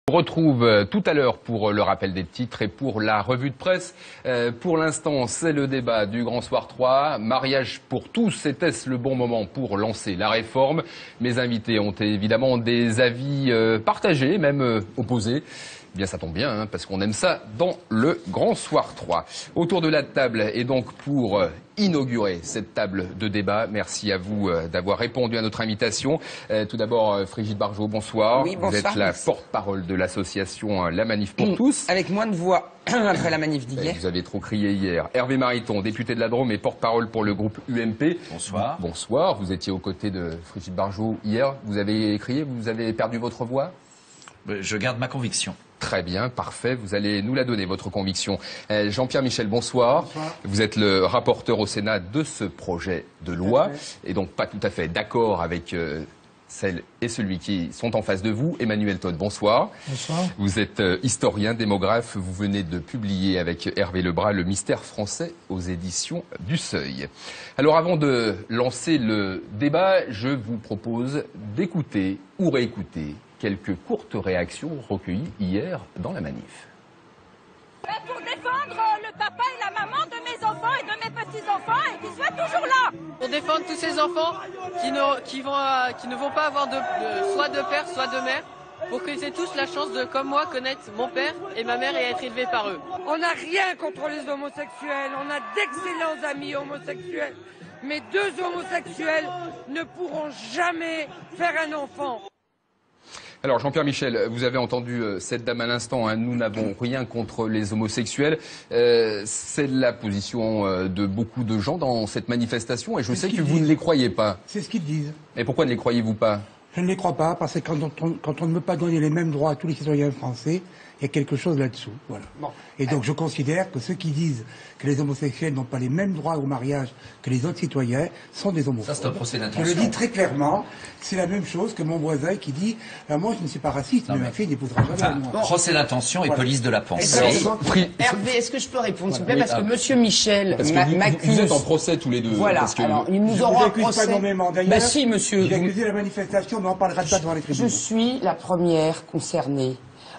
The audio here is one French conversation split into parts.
On retrouve tout à l'heure pour le rappel des titres et pour la revue de presse. Pour l'instant, c'est le débat du Grand Soir 3. Mariage pour tous, était-ce le bon moment pour lancer la réforme? Mes invités ont évidemment des avis partagés, même opposés. Eh bien, ça tombe bien, hein, parce qu'on aime ça dans le Grand Soir 3. Autour de la table, et donc pour inaugurer cette table de débat, merci à vous d'avoir répondu à notre invitation. Tout d'abord, Frigide Barjot, bonsoir. Oui, bonsoir. Vous êtes la porte-parole de l'association La Manif pour tous. Avec moins de voix après la manif d'hier. Vous avez trop crié hier. Hervé Mariton, député de la Drôme et porte-parole pour le groupe UMP. Bonsoir. Bonsoir. Vous étiez aux côtés de Frigide Barjot hier. Vous avez crié, vous avez perdu votre voix? Je garde ma conviction. Très bien, parfait. Vous allez nous la donner, votre conviction. Jean-Pierre Michel, bonsoir. Bonsoir. Vous êtes le rapporteur au Sénat de ce projet de loi et donc pas tout à fait d'accord avec celle et celui qui sont en face de vous. Emmanuel Todd, bonsoir. Bonsoir. Vous êtes historien, démographe. Vous venez de publier avec Hervé Lebras Le mystère français aux éditions du Seuil. Alors avant de lancer le débat, je vous propose d'écouter ou réécouter quelques courtes réactions recueillies hier dans la manif. Pour défendre le papa et la maman de mes enfants et de mes petits-enfants et qu'ils soient toujours là. Pour défendre tous ces enfants qui ne vont pas avoir soit de père, soit de mère, pour qu'ils aient tous la chance de, comme moi, connaître mon père et ma mère et être élevés par eux. On n'a rien contre les homosexuels, on a d'excellents amis homosexuels, mais deux homosexuels ne pourront jamais faire un enfant. Alors Jean-Pierre Michel, vous avez entendu cette dame à l'instant, hein, nous n'avons rien contre les homosexuels. C'est la position de beaucoup de gens dans cette manifestation et je sais que vous ne les croyez pas. C'est ce qu'ils disent. Et pourquoi ne les croyez-vous pas? Je ne les crois pas parce que quand on ne veut pas donner les mêmes droits à tous les citoyens français, il y a quelque chose là-dessous. Voilà. Bon. Et donc je considère que ceux qui disent que les homosexuels n'ont pas les mêmes droits au mariage que les autres citoyens sont des homophobes. Ça, c'est un procès d'intention. Je le dis très clairement, c'est la même chose que mon voisin qui dit moi je ne suis pas raciste, mais ma fille n'épousera jamais moi. Procès d'intention et police de la pensée. Hervé, est-ce que je peux répondre s'il vous plaît, parce que Monsieur Michel m'accuse. Vous êtes en procès tous les deux. Voilà, parce que alors ils nous auront un procès. Pas nommément d'ailleurs. Bah si, monsieur. J'ai accusé la manifestation, mais on parlera de ça devant les tribunaux. Je suis la première concernée.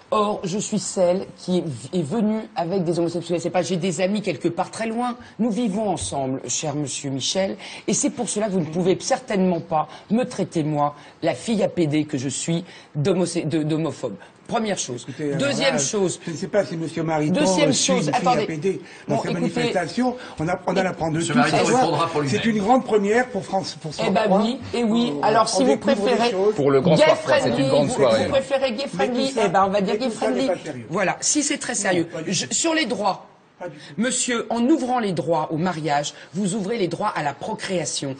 Or, je suis celle qui est venue avec des homosexuels. C'est pas j'ai des amis quelque part très loin. Nous vivons ensemble, cher monsieur Michel, et c'est pour cela que vous ne pouvez certainement pas me traiter, moi, la fille à pédé que je suis, d'homophobe. Première chose. Écoutez, deuxième chose. Je ne sais pas si M. Mariton deuxième chose. Attendez. Dans sa manifestation, on en apprend de tout. C'est une grande première pour France. Pour eh ben oui, et oui. Alors si vous préférez pour le Grand Soir 3, c'est une grande soirée. Vous préférez gay friendly, eh ben on va dire gay friendly. Voilà. Si c'est très sérieux. Sur les droits. Monsieur, en ouvrant les droits au mariage, vous ouvrez les droits à la procréation.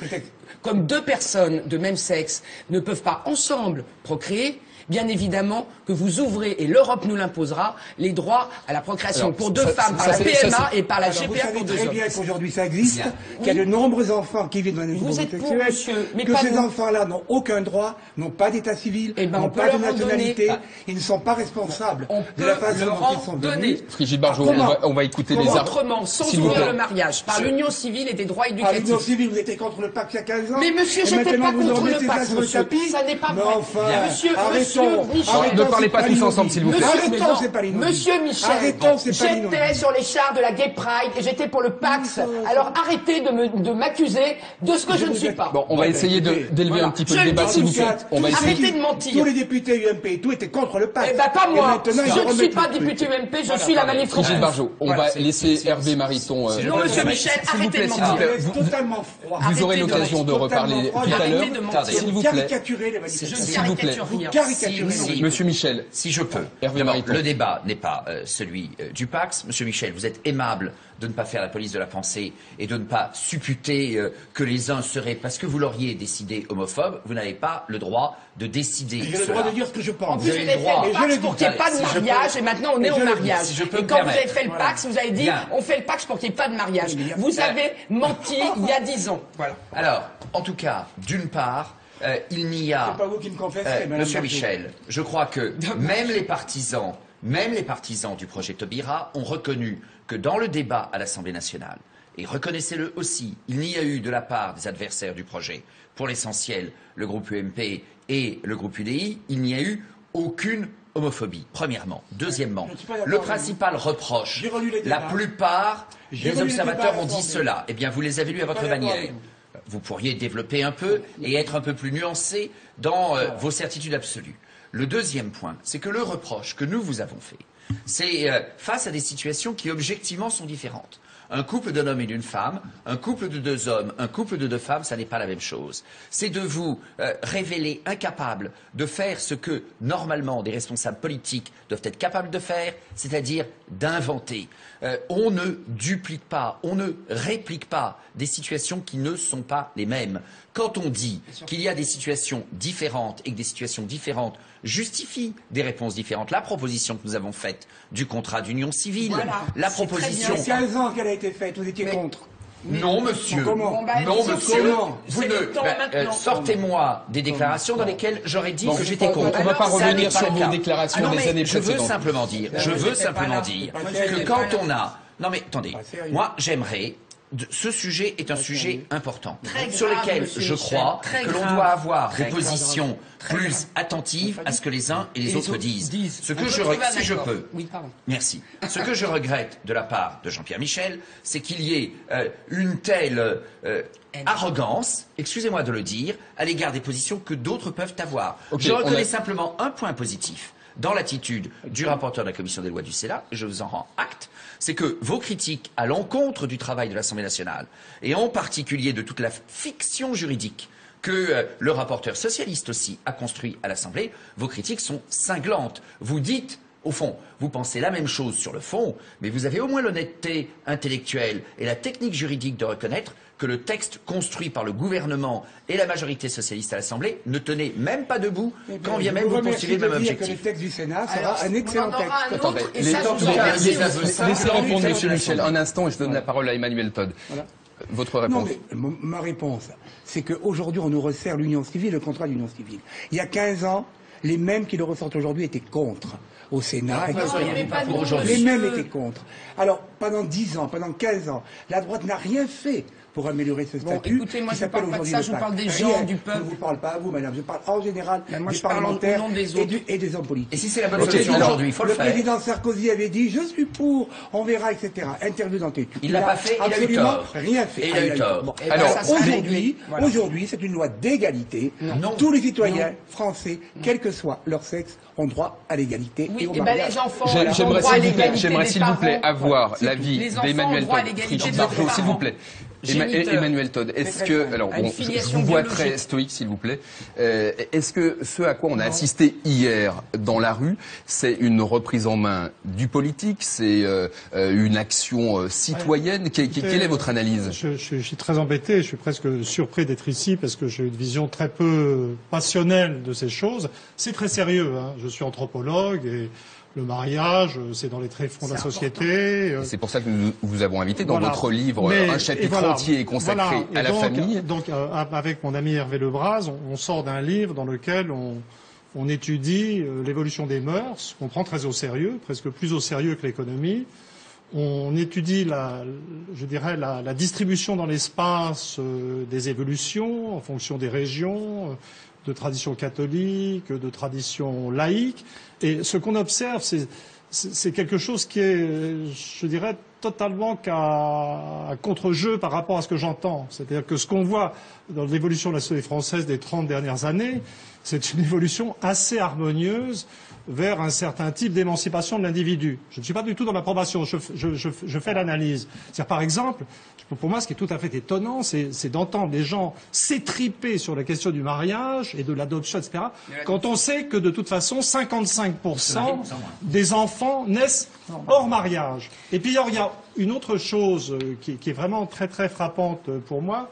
Comme deux personnes de même sexe ne peuvent pas ensemble procréer, bien évidemment que vous ouvrez, et l'Europe nous l'imposera, les droits à la procréation pour deux femmes par la PMA et par la GPA pour deux hommes. Vous savez très bien qu'aujourd'hui ça existe, qu'il y a de nombreux enfants qui vivent dans les maisons homosexuelles, monsieur, mais que pas ces enfants-là n'ont aucun droit, n'ont pas d'état civil, n'ont pas de nationalité, ils ne sont pas responsables de la façon dont ils sont venus. Frigide Barjot, on va écouter les arguments. Autrement, sans ouvrir le mariage, par l'union civile et des droits éducatifs. Par l'union civile, vous étiez contre le pacte il y a 15 ans. Mais monsieur, j'étais pas contre le pacte, monsieur. Ça n'est pas vrai. Monsieur Michel. Ne parlez pas tous ensemble, s'il vous plaît. Monsieur Michel, j'étais sur les chars de la Gay Pride et j'étais pour le Pax. Alors arrêtez de m'accuser de ce que je ne suis pas. Bon, on va essayer d'élever un petit peu le débat, s'il vous plaît. Arrêtez de mentir. Tous les députés UMP et tout étaient contre le Pax. Eh ben pas moi. Je ne suis pas député UMP, je suis la manif. Frigide Barjot, on va laisser Hervé Mariton. Non, monsieur Michel, arrêtez de mentir. Totalement froid. Vous aurez l'occasion de reparler tout à l'heure. S'il vous plaît. S'il vous plaît. Monsieur Michel, si je peux. Le débat n'est pas celui du Pax. Monsieur Michel, vous êtes aimable de ne pas faire la police de la pensée et de ne pas supputer que les uns seraient, parce que vous l'auriez décidé homophobe, vous n'avez pas le droit de décider. J'ai le droit de dire ce que je pense. En plus, vous avez fait le Pax pour qu'il n'y ait pas de mariage et maintenant on est au mariage. Et quand vous avez fait le Pax, vous avez dit on fait le Pax pour qu'il n'y ait pas de mariage. Vous avez menti il y a 10 ans. Voilà. Alors, en tout cas, d'une part, il n'y a... C'est pas vous qui me confesserez, Madame Monsieur Michel, je crois que même les partisans du projet Taubira ont reconnu que dans le débat à l'Assemblée nationale, et reconnaissez-le aussi, il n'y a eu de la part des adversaires du projet, pour l'essentiel le groupe UMP et le groupe UDI, il n'y a eu aucune homophobie, premièrement. Deuxièmement, le principal reproche, la plupart des observateurs ont dit cela. Eh bien, vous les avez lus à votre manière. Vous pourriez développer un peu et être un peu plus nuancé dans vos certitudes absolues. Le deuxième point, c'est que le reproche que nous vous avons fait, c'est face à des situations qui objectivement sont différentes. Un couple d'un homme et d'une femme, un couple de deux hommes, un couple de deux femmes, ça n'est pas la même chose. C'est de vous révéler incapable de faire ce que, normalement, des responsables politiques doivent être capables de faire, c'est-à-dire d'inventer. On ne duplique pas, on ne réplique pas des situations qui ne sont pas les mêmes. Quand on dit qu'il y a des situations différentes et que des situations différentes justifient des réponses différentes, la proposition que nous avons faite du contrat d'union civile, la proposition... Il y a 15 ans qu'elle a été faite, vous étiez contre. Non, monsieur. Comment? Non, monsieur. Vous ne sortez-moi des déclarations dans lesquelles j'aurais dit que j'étais contre. On ne va pas revenir sur vos déclarations des années précédentes. Je veux simplement dire que quand on a... Non mais attendez, moi j'aimerais... Ce sujet est un sujet important, sur lequel je crois que l'on doit avoir des positions plus attentives à ce que les uns et les autres disent. Ce que je regrette, si je peux, merci. Ce que je regrette de la part de Jean-Pierre Michel, c'est qu'il y ait une telle arrogance, excusez-moi de le dire, à l'égard des positions que d'autres peuvent avoir. Je reconnais simplement un point positif dans l'attitude du rapporteur de la Commission des lois du Sénat, et je vous en rends acte, c'est que vos critiques à l'encontre du travail de l'Assemblée nationale, et en particulier de toute la fiction juridique que le rapporteur socialiste aussi a construit à l'Assemblée, vos critiques sont cinglantes. Vous dites, au fond, vous pensez la même chose sur le fond, mais vous avez au moins l'honnêteté intellectuelle et la technique juridique de reconnaître que le texte construit par le gouvernement et la majorité socialiste à l'Assemblée ne tenait même pas debout quand bien même vous poursuivez le même objectif. Le texte du Sénat sera un excellent texte. Attendez, laissez répondre M. Michel un instant et je donne la parole à Emmanuel Todd. Voilà. Votre réponse? Non, mais ma réponse, c'est qu'aujourd'hui on nous resserre l'union civile, le contrat d'union civile. Il y a 15 ans, les mêmes qui le ressortent aujourd'hui étaient contre. Au Sénat, les mêmes étaient contre. Alors, pendant 10 ans, pendant 15 ans, la droite n'a rien fait pour améliorer ce statut. Écoutez, moi je ne parle pas de ça, je vous parle des gens, du peuple. Je ne vous parle pas à vous, madame, je parle en général des parlementaires et des hommes politiques. Et si c'est la bonne solution aujourd'hui, il faut le faire. Le président Sarkozy avait dit, je suis pour, on verra, etc. Interview dans Tétu. Il l'a pas fait, il a eu tort. Rien fait. Et il a eu tort. Alors, aujourd'hui, c'est une loi d'égalité. Tous les citoyens français, quel que soit leur sexe, ont droit à l'égalité et au mariage. Les enfants, j'aimerais s'il vous plaît avoir l'avis d'Emmanuel Todd. S'il vous plaît. Emmanuel Todd, est-ce que, alors bon, je vous vois très stoïque s'il vous plaît, est-ce que ce à quoi on a assisté hier dans la rue, c'est une reprise en main du politique, c'est une action citoyenne, quelle est votre analyse? Je suis très embêté, je suis presque surpris d'être ici parce que j'ai une vision très peu passionnelle de ces choses. C'est très sérieux, hein. Je suis anthropologue et le mariage, c'est dans les tréfonds de la société. C'est pour ça que nous vous avons invité dans votre livre. Un chapitre entier est consacré à la famille. Donc, avec mon ami Hervé Lebras, on sort d'un livre dans lequel on étudie l'évolution des mœurs, qu'on prend très au sérieux, presque plus au sérieux que l'économie. On étudie la distribution dans l'espace des évolutions en fonction des régions, de tradition catholique, de tradition laïque. Et ce qu'on observe, c'est quelque chose qui est, je dirais, totalement à contre-jeu par rapport à ce que j'entends. C'est-à-dire que ce qu'on voit dans l'évolution de la société française des 30 dernières années, c'est une évolution assez harmonieuse vers un certain type d'émancipation de l'individu. Je ne suis pas du tout dans l'approbation, je fais l'analyse. C'est-à-dire, par exemple, pour moi, ce qui est tout à fait étonnant, c'est d'entendre les gens s'étriper sur la question du mariage et de l'adoption, etc., quand on sait que, de toute façon, 55% des enfants naissent hors mariage. Et puis, il y a une autre chose qui est vraiment très, très frappante pour moi,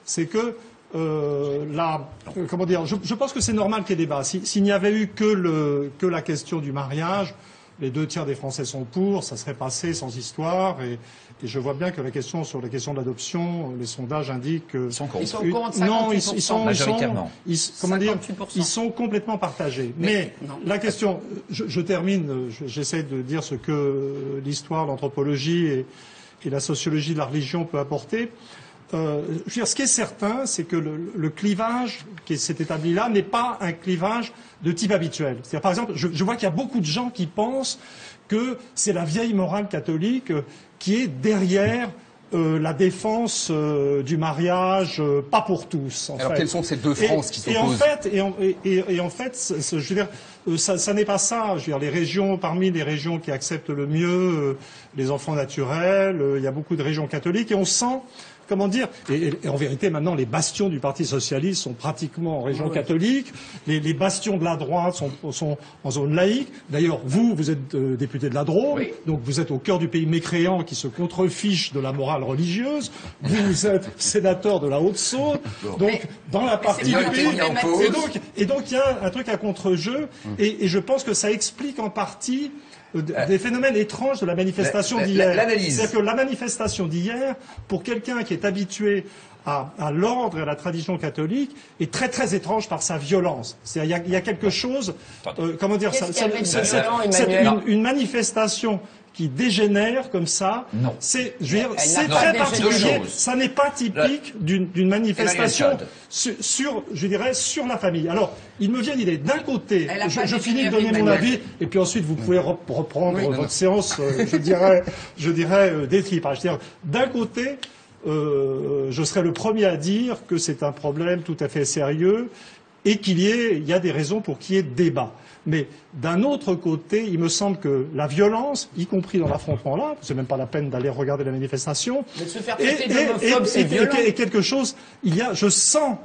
c'est que comment dire, je pense que c'est normal qu'il y ait débat. S'il n'y avait eu que la question du mariage, les 2 tiers des Français sont pour, ça serait passé sans histoire. Et je vois bien que sur la question de l'adoption, les sondages indiquent que... Ils sont contre. Non, ils sont majoritairement. Ils sont complètement partagés. Mais la question, je termine, j'essaie de dire ce que l'histoire, l'anthropologie et la sociologie de la religion peut apporter. je veux dire, ce qui est certain, c'est que le clivage qui s'est établi là n'est pas un clivage de type habituel. C'est-à-dire, par exemple, je vois qu'il y a beaucoup de gens qui pensent que c'est la vieille morale catholique qui est derrière la défense du mariage, pas pour tous. Alors quelles sont ces deux Frances qui s'opposent? Et en fait, je veux dire, ça n'est pas ça. Je veux dire, parmi les régions qui acceptent le mieux les enfants naturels, il y a beaucoup de régions catholiques et on sent. Comment dire, et en vérité maintenant les bastions du Parti socialiste sont pratiquement en région catholique, les bastions de la droite sont en zone laïque. D'ailleurs vous êtes député de la Drôme, donc vous êtes au cœur du pays mécréant qui se contrefiche de la morale religieuse. Vous êtes sénateur de la Haute-Saône, donc dans la partie du pays. Et donc il y a un truc à contre-jeu, et je pense que ça explique en partie des phénomènes étranges de la manifestation d'hier. C'est-à-dire que la manifestation d'hier, pour quelqu'un qui est habitué à l'ordre et à la tradition catholique, est très très étrange par sa violence. C'est-à-dire il y a quelque chose, comment dire, une manifestation qui dégénère comme ça, c'est très particulier. Ça n'est pas typique d'une manifestation sur la famille. Alors, il me vient l'idée, d'un côté, je finis de donner mon avis, et puis ensuite vous pouvez reprendre votre séance, je dirais d'étripage. C'est-à-dire, d'un côté, je serais le premier à dire que c'est un problème tout à fait sérieux et qu'il y a des raisons pour qu'il y ait débat. Mais d'un autre côté, il me semble que la violence, y compris dans l'affrontement là, c'est même pas la peine d'aller regarder la manifestation, et quelque chose, je sens,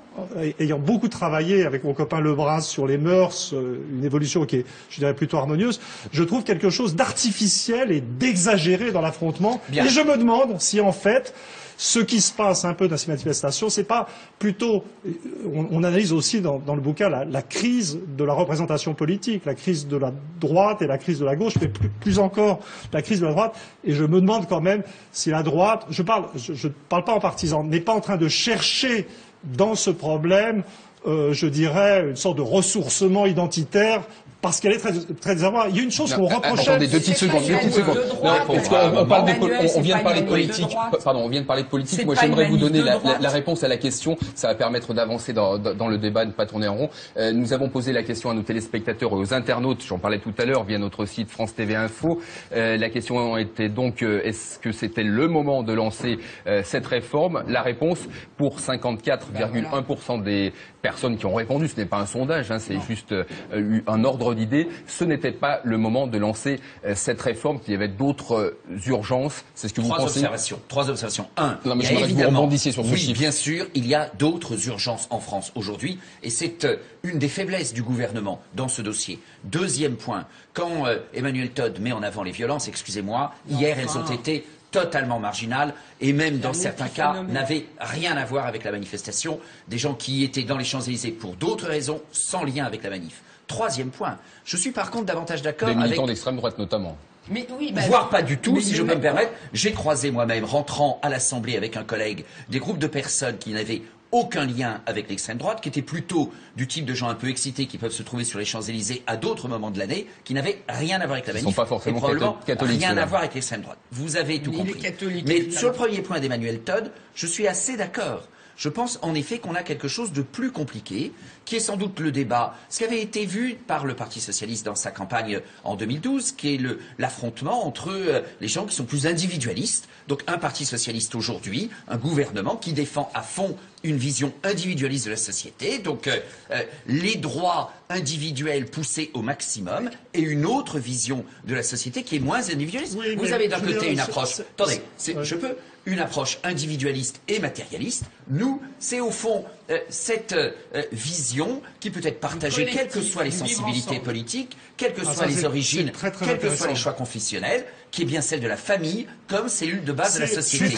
ayant beaucoup travaillé avec mon copain Lebras sur les mœurs, une évolution qui est, je dirais, plutôt harmonieuse, je trouve quelque chose d'artificiel et d'exagéré dans l'affrontement. Et je me demande si en fait, ce qui se passe un peu dans ces manifestations, c'est pas plutôt, on analyse aussi dans le bouquin la crise de la représentation politique, la crise de la droite et la crise de la gauche, mais plus encore la crise de la droite. Et je me demande quand même si la droite, je parle pas en partisan, n'est pas en train de chercher dans ce problème, je dirais, une sorte de ressourcement identitaire. Parce qu'elle est très désarroisée. Il y a une chose qu'on reprochait. Attendez, deux petites secondes. On vient de parler de politique. Pardon, on vient de parler de politique. Moi, j'aimerais vous donner la réponse à la question. Ça va permettre d'avancer dans le débat, de ne pas tourner en rond. Nous avons posé la question à nos téléspectateurs et aux internautes. J'en parlais tout à l'heure via notre site France TV Info. La question était donc, est-ce que c'était le moment de lancer cette réforme? La réponse, pour 54,1% des personnes qui ont répondu, ce n'est pas un sondage, hein, c'est juste un ordre d'idée, ce n'était pas le moment de lancer cette réforme, qu'il y avait d'autres urgences. C'est ce que vous pensez? Trois observations. Un, non, mais vous rebondissiez sur ce chiffre. Bien sûr, il y a d'autres urgences en France aujourd'hui, et c'est une des faiblesses du gouvernement dans ce dossier. Deuxième point, quand Emmanuel Todd met en avant les violences, excusez-moi, hier elles ont été totalement marginales et même dans certains cas n'avaient rien à voir avec la manifestation, des gens qui étaient dans les Champs-Élysées pour d'autres raisons, sans lien avec la manif. Troisième point, je suis par contre davantage d'accord avec... Des militants d'extrême droite notamment. Mais oui, voire pas du tout, si je peux me permettre. J'ai croisé moi-même, rentrant à l'Assemblée avec un collègue, des groupes de personnes qui n'avaient aucun lien avec l'extrême droite, qui étaient plutôt du type de gens un peu excités qui peuvent se trouver sur les Champs-Élysées à d'autres moments de l'année, qui n'avaient rien à voir avec la manif. Ils ne sont pas forcément catholiques. Rien à voir avec l'extrême droite. Vous avez tout compris. Mais sur le premier point d'Emmanuel Todd, je suis assez d'accord. Je pense en effet qu'on a quelque chose de plus compliqué, qui est sans doute le débat, ce qui avait été vu par le Parti socialiste dans sa campagne en 2012, qui est l'affrontement entre les gens qui sont plus individualistes. Donc un Parti socialiste aujourd'hui, un gouvernement qui défend à fond une vision individualiste de la société, donc les droits individuels poussés au maximum, et une autre vision de la société qui est moins individualiste. Oui, vous avez d'un côté une approche... Attendez, je peux... Une approche individualiste et matérialiste. Nous, c'est au fond cette vision qui peut être partagée, quelles que soient les sensibilités politiques, quelles que soient les origines, quels que soient les choix confessionnels, qui est bien celle de la famille comme cellule de base de la société.